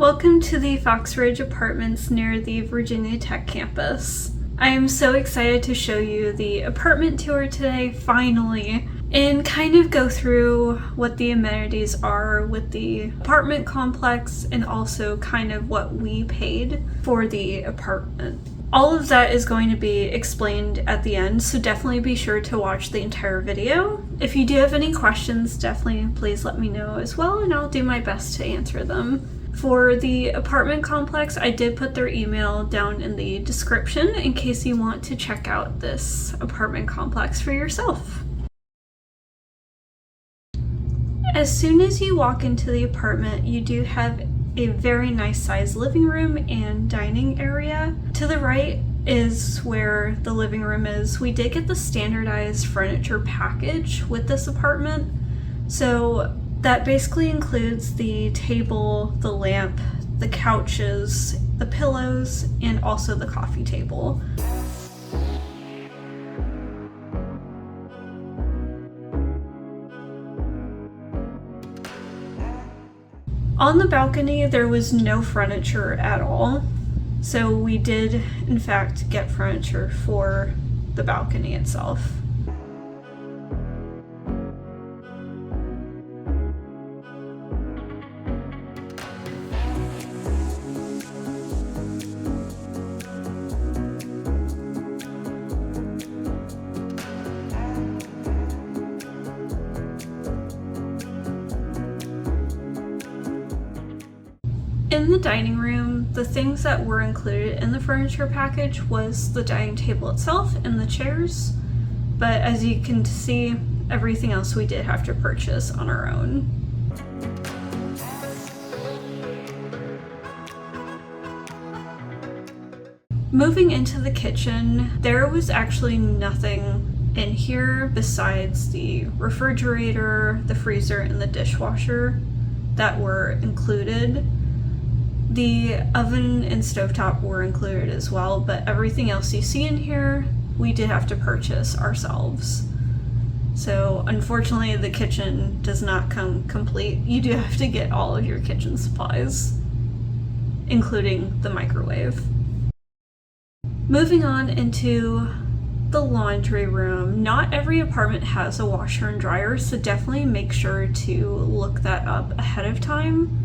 Welcome to the Foxridge apartments near the Virginia Tech campus. I am so excited to show you the apartment tour today, finally, and kind of go through what the amenities are with the apartment complex and also kind of what we paid for the apartment. All of that is going to be explained at the end, so definitely be sure to watch the entire video. If you do have any questions, definitely please let me know as well, and I'll do my best to answer them. For the apartment complex, I did put their email down in the description in case you want to check out this apartment complex for yourself. As soon as you walk into the apartment, you do have a very nice sized living room and dining area. To the right is where the living room is. We did get the standardized furniture package with this apartment. So that basically includes the table, the lamp, the couches, the pillows, and also the coffee table. On the balcony, there was no furniture at all, so we did, in fact, get furniture for the balcony itself. In the dining room, the things that were included in the furniture package was the dining table itself and the chairs, but as you can see, everything else we did have to purchase on our own. Moving into the kitchen, there was actually nothing in here besides the refrigerator, the freezer, and the dishwasher that were included. The oven and stovetop were included as well, but everything else you see in here, we did have to purchase ourselves. So unfortunately, the kitchen does not come complete. You do have to get all of your kitchen supplies, including the microwave. Moving on into the laundry room. Not every apartment has a washer and dryer, so definitely make sure to look that up ahead of time.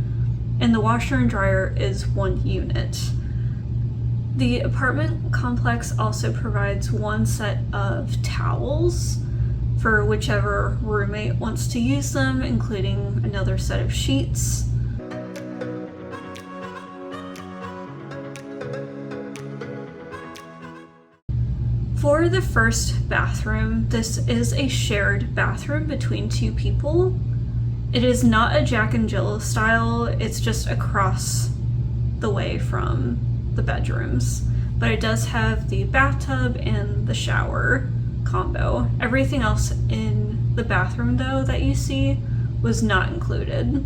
And the washer and dryer is one unit. The apartment complex also provides one set of towels for whichever roommate wants to use them, including another set of sheets. For the first bathroom, this is a shared bathroom between two people. It is not a Jack and Jill style, it's just across the way from the bedrooms. But it does have the bathtub and the shower combo. Everything else in the bathroom, though, that you see was not included.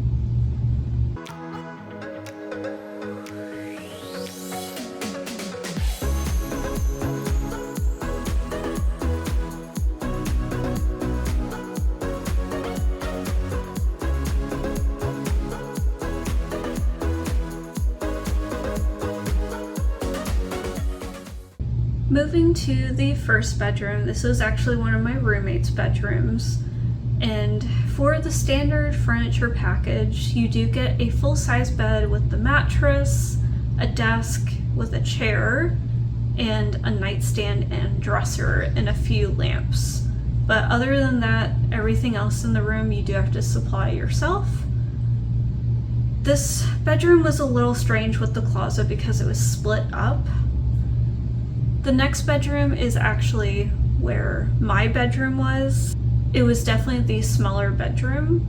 Moving to the first bedroom, this was actually one of my roommate's bedrooms, and for the standard furniture package, you do get a full-size bed with the mattress, a desk with a chair, and a nightstand and dresser, and a few lamps. But other than that, everything else in the room you do have to supply yourself. This bedroom was a little strange with the closet because it was split up. The next bedroom is actually where my bedroom was. It was definitely the smaller bedroom,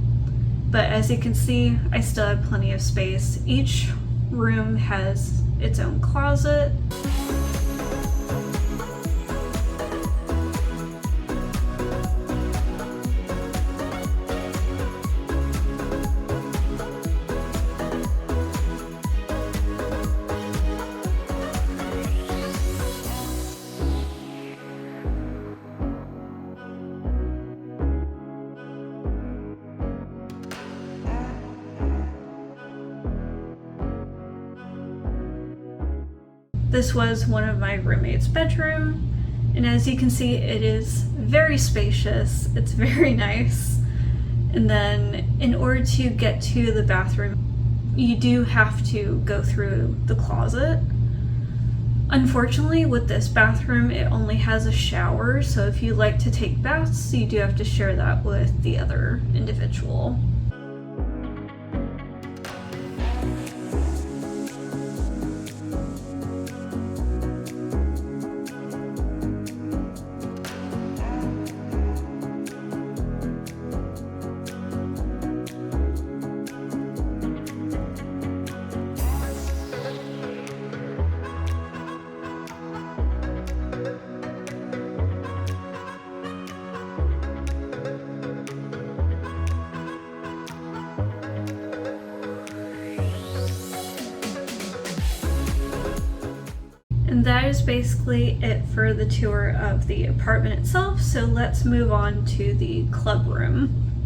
but as you can see, I still have plenty of space. Each room has its own closet. This was one of my roommate's bedroom, and as you can see, it is very spacious. It's very nice. And then in order to get to the bathroom, you do have to go through the closet. Unfortunately, with this bathroom, it only has a shower, so if you like to take baths, you do have to share that with the other individual. And that is basically it for the tour of the apartment itself, so let's move on to the club room.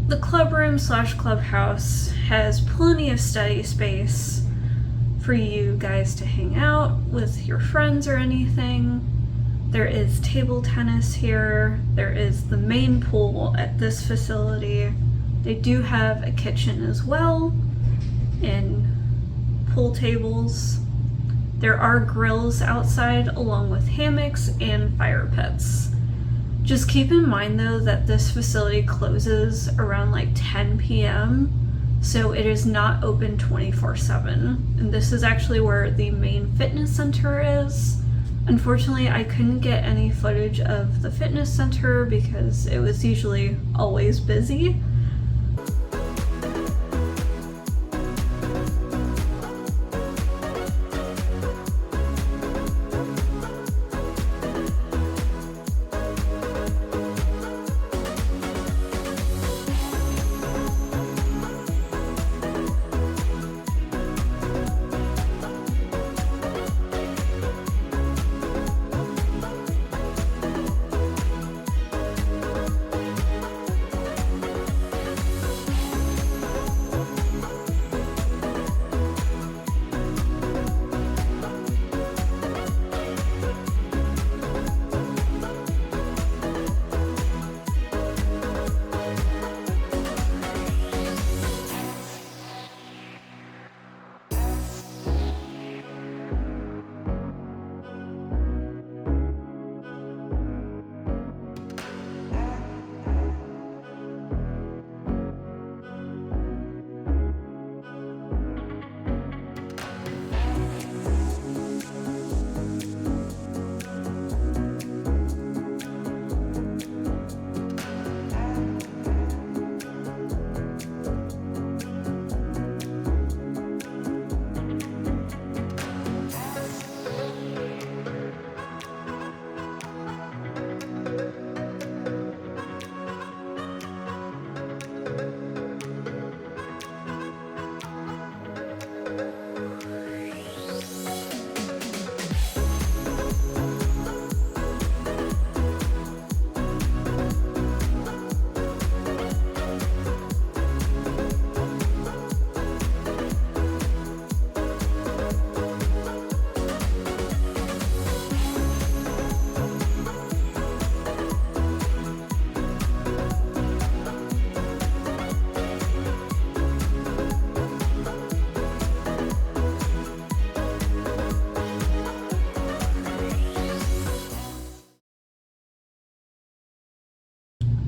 The club room slash clubhouse has plenty of study space for you guys to hang out with your friends or anything. There is table tennis here. There is the main pool at this facility. They do have a kitchen as well, and pool tables. There are grills outside along with hammocks and fire pits. Just keep in mind though that this facility closes around like 10 p.m. so it is not open 24/7. And this is actually where the main fitness center is. Unfortunately, I couldn't get any footage of the fitness center because it was usually always busy.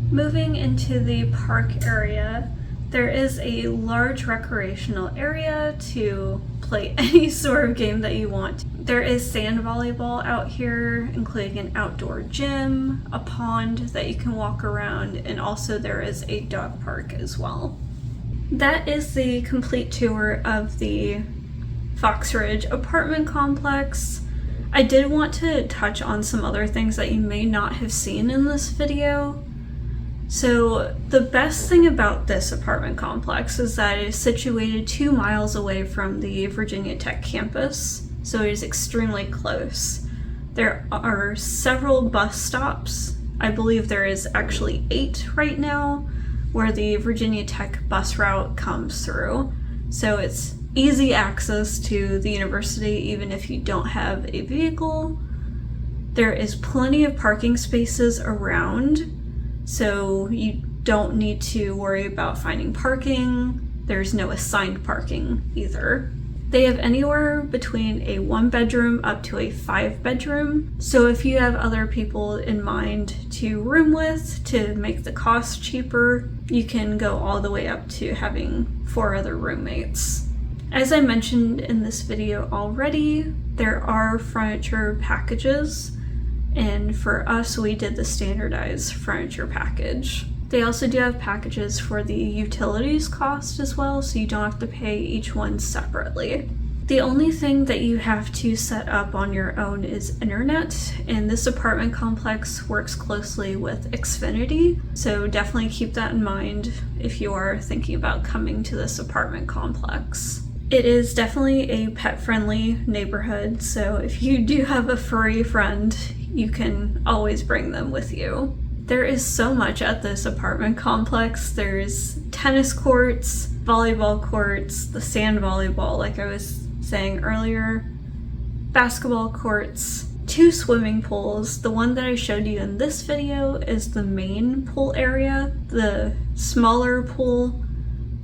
Moving into the park area, there is a large recreational area to play any sort of game that you want. There is sand volleyball out here, including an outdoor gym, a pond that you can walk around, and also there is a dog park as well. That is the complete tour of the Foxridge apartment complex. I did want to touch on some other things that you may not have seen in this video. So the best thing about this apartment complex is that it is situated 2 miles away from the Virginia Tech campus, so it is extremely close. There are several bus stops. I believe there is actually 8 right now, where the Virginia Tech bus route comes through. So it's easy access to the university even if you don't have a vehicle. There is plenty of parking spaces around, so you don't need to worry about finding parking. There's no assigned parking either. They have anywhere between a 1-bedroom up to a 5-bedroom. So if you have other people in mind to room with to make the cost cheaper, you can go all the way up to having 4 other roommates. As I mentioned in this video already, there are furniture packages, and for us, we did the standardized furniture package. They also do have packages for the utilities cost as well, so you don't have to pay each one separately. The only thing that you have to set up on your own is internet, and this apartment complex works closely with Xfinity, so definitely keep that in mind if you are thinking about coming to this apartment complex. It is definitely a pet-friendly neighborhood, so if you do have a furry friend, you can always bring them with you. There is so much at this apartment complex. There's tennis courts, volleyball courts, the sand volleyball, like I was saying earlier, basketball courts, 2 swimming pools. The one that I showed you in this video is the main pool area. The smaller pool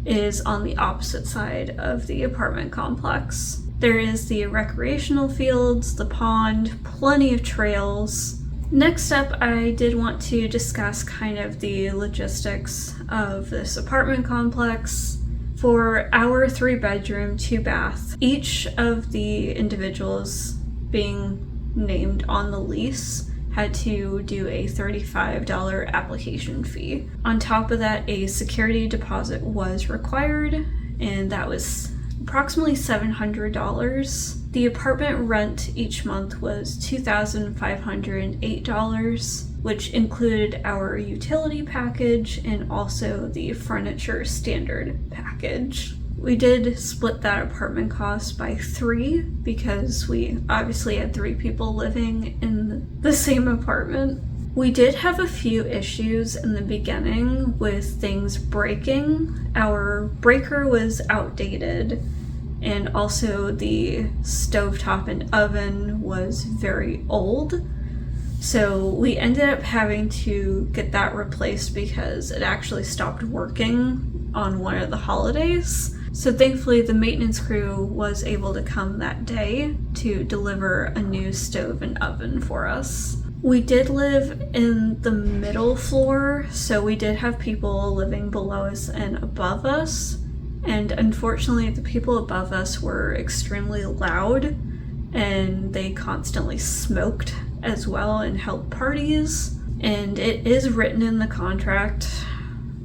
is on the opposite side of the apartment complex. There is the recreational fields, the pond, plenty of trails. Next up, I did want to discuss kind of the logistics of this apartment complex. For our 3-bedroom, 2-bath, each of the individuals being named on the lease had to do a $35 application fee. On top of that, a security deposit was required, and that was approximately $700. The apartment rent each month was $2,508, which included our utility package and also the furniture standard package. We did split that apartment cost by 3 because we obviously had 3 people living in the same apartment. We did have a few issues in the beginning with things breaking. Our breaker was outdated, and also the stovetop and oven was very old. So we ended up having to get that replaced because it actually stopped working on one of the holidays. So thankfully the maintenance crew was able to come that day to deliver a new stove and oven for us. We did live in the middle floor, so we did have people living below us and above us. And unfortunately, the people above us were extremely loud, and they constantly smoked as well and held parties. And it is written in the contract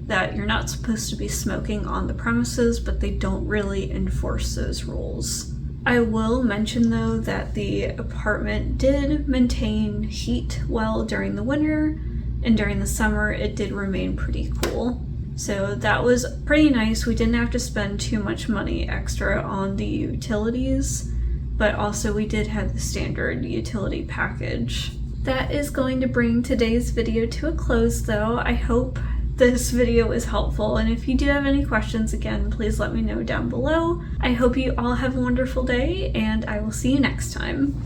that you're not supposed to be smoking on the premises, but they don't really enforce those rules. I will mention though that the apartment did maintain heat well during the winter, and during the summer it did remain pretty cool. So that was pretty nice. We didn't have to spend too much money extra on the utilities, but also we did have the standard utility package. That is going to bring today's video to a close though. I hope this video is helpful, and if you do have any questions, again, please let me know down below. I hope you all have a wonderful day, and I will see you next time.